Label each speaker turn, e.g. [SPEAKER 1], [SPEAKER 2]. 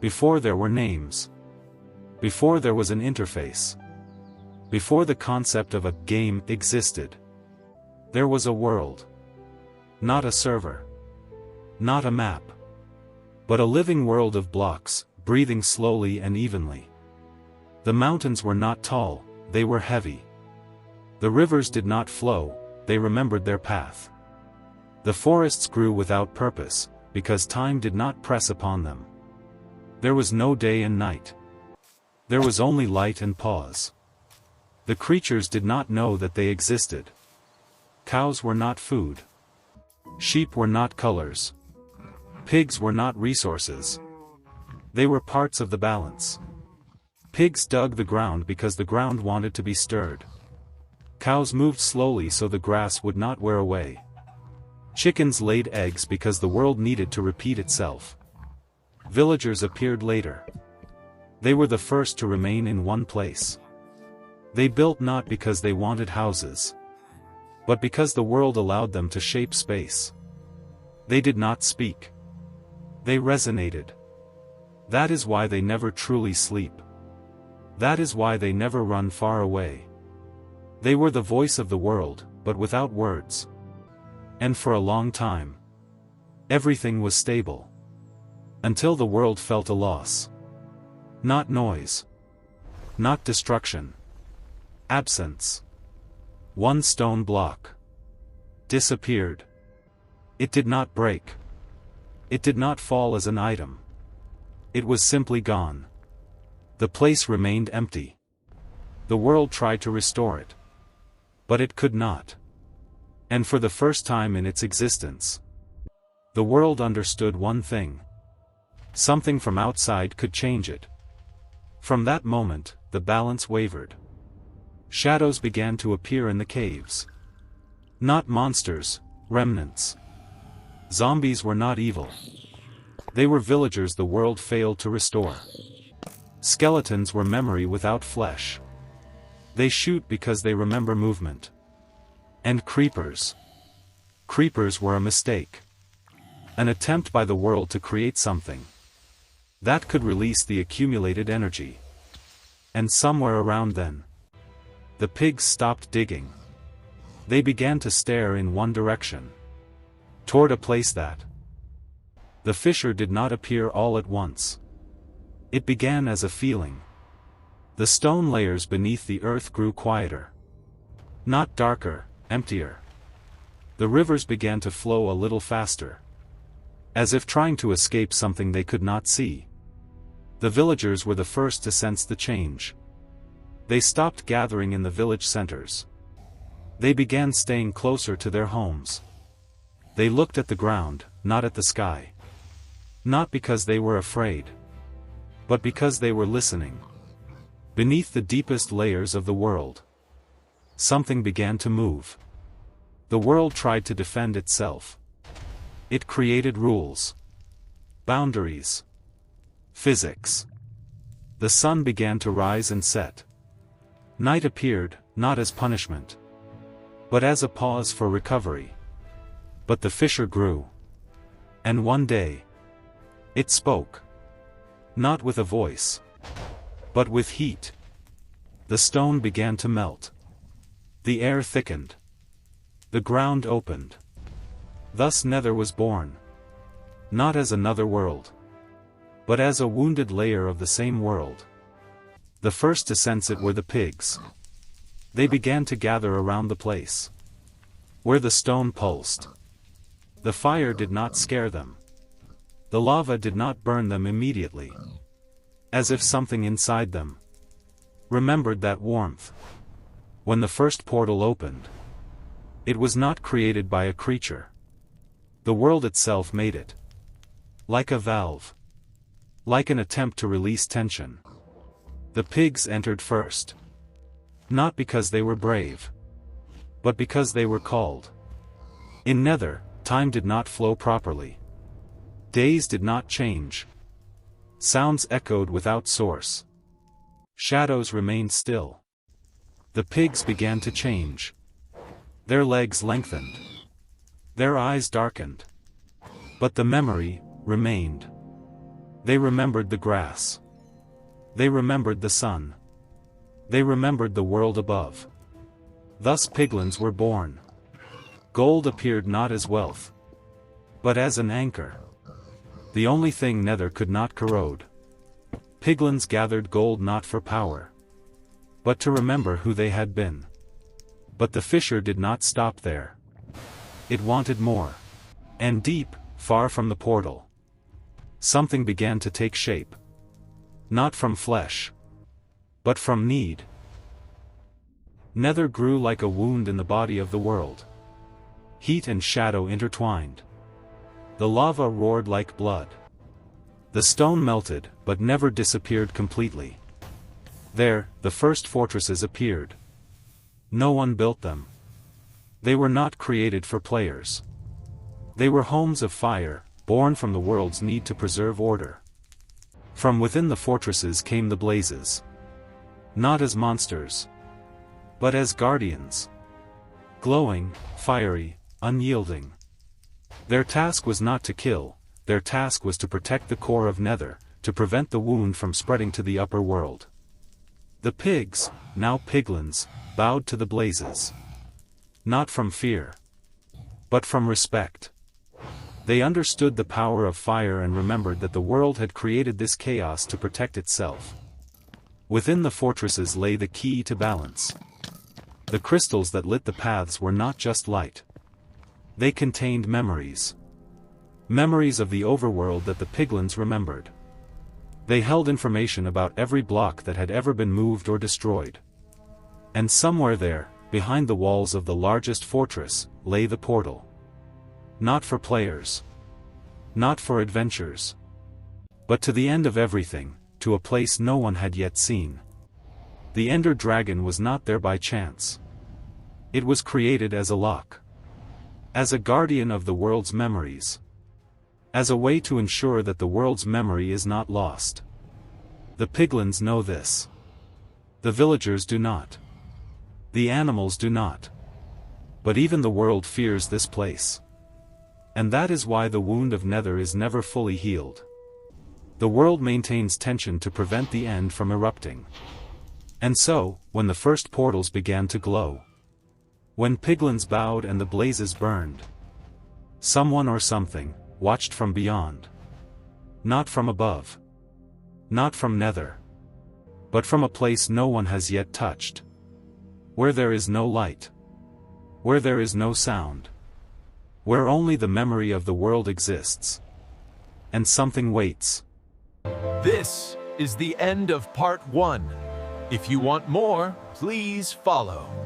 [SPEAKER 1] Before there were names. Before there was an interface. Before the concept of a game existed. There was a world. Not a server. Not a map. But a living world of blocks, breathing slowly and evenly. The mountains were not tall, they were heavy. The rivers did not flow, they remembered their path. The forests grew without purpose, because time did not press upon them. There was no day and night. There was only light and pause. The creatures did not know that they existed. Cows were not food. Sheep were not colors. Pigs were not resources. They were parts of the balance. Pigs dug the ground because the ground wanted to be stirred. Cows moved slowly so the grass would not wear away. Chickens laid eggs because the world needed to repeat itself. Villagers appeared later. They were the first to remain in one place. They built not because they wanted houses, but because the world allowed them to shape space. They did not speak. They resonated. That is why they never truly sleep. That is why they never run far away. They were the voice of the world, but without words. And for a long time, everything was stable. Until the world felt a loss. Not noise. Not destruction. Absence. One stone block disappeared. It did not break. It did not fall as an item. It was simply gone. The place remained empty. The world tried to restore it. But it could not. And for the first time in its existence, the world understood one thing. Something from outside could change it. From that moment, the balance wavered. Shadows began to appear in the caves. Not monsters, remnants. Zombies were not evil. They were villagers the world failed to restore. Skeletons were memory without flesh. They shoot because they remember movement. And creepers. Creepers were a mistake. An attempt by the world to create something that could release the accumulated energy. And somewhere around then, the pigs stopped digging. They began to stare in one direction. Toward a place that. The fissure did not appear all at once. It began as a feeling. The stone layers beneath the earth grew quieter. Not darker, emptier. The rivers began to flow a little faster. As if trying to escape something they could not see. The villagers were the first to sense the change. They stopped gathering in the village centers. They began staying closer to their homes. They looked at the ground, not at the sky. Not because they were afraid, but because they were listening. Beneath the deepest layers of the world, something began to move. The world tried to defend itself. It created rules, boundaries, physics. The sun began to rise and set. Night appeared, not as punishment, but as a pause for recovery. But the fissure grew. And one day, it spoke. Not with a voice, but with heat. The stone began to melt. The air thickened. The ground opened. Thus Nether was born. Not as another world, but as a wounded layer of the same world. The first to sense it were the pigs. They began to gather around the place where the stone pulsed. The fire did not scare them. The lava did not burn them immediately. As if something inside them remembered that warmth. When the first portal opened, it was not created by a creature. The world itself made it. Like a valve. Like an attempt to release tension. The pigs entered first. Not because they were brave, but because they were called. In Nether, time did not flow properly. Days did not change. Sounds echoed without source. Shadows remained still. The pigs began to change. Their legs lengthened. Their eyes darkened. But the memory remained. They remembered the grass. They remembered the sun. They remembered the world above. Thus piglins were born. Gold appeared not as wealth, but as an anchor. The only thing Nether could not corrode. Piglins gathered gold not for power, but to remember who they had been. But the fissure did not stop there. It wanted more. And deep, far from the portal, something began to take shape. Not from flesh, but from need. Nether grew like a wound in the body of the world. Heat and shadow intertwined. The lava roared like blood. The stone melted, but never disappeared completely. There, the first fortresses appeared. No one built them. They were not created for players. They were homes of fire, born from the world's need to preserve order. From within the fortresses came the blazes. Not as monsters, but as guardians. Glowing, fiery, unyielding. Their task was not to kill, their task was to protect the core of Nether, to prevent the wound from spreading to the upper world. The pigs, now piglins, bowed to the blazes. Not from fear, but from respect. They understood the power of fire and remembered that the world had created this chaos to protect itself. Within the fortresses lay the key to balance. The crystals that lit the paths were not just light. They contained memories. Memories of the overworld that the piglins remembered. They held information about every block that had ever been moved or destroyed. And somewhere there, behind the walls of the largest fortress, lay the portal. Not for players. Not for adventures. But to the end of everything, to a place no one had yet seen. The Ender Dragon was not there by chance. It was created as a lock. As a guardian of the world's memories. As a way to ensure that the world's memory is not lost. The piglins know this. The villagers do not. The animals do not. But even the world fears this place. And that is why the wound of Nether is never fully healed. The world maintains tension to prevent the end from erupting. And so, when the first portals began to glow, when piglins bowed and the blazes burned, someone or something watched from beyond. Not from above. Not from Nether. But from a place no one has yet touched. Where there is no light. Where there is no sound. Where only the memory of the world exists. And something waits.
[SPEAKER 2] This is the end of part 1. If you want more, please follow.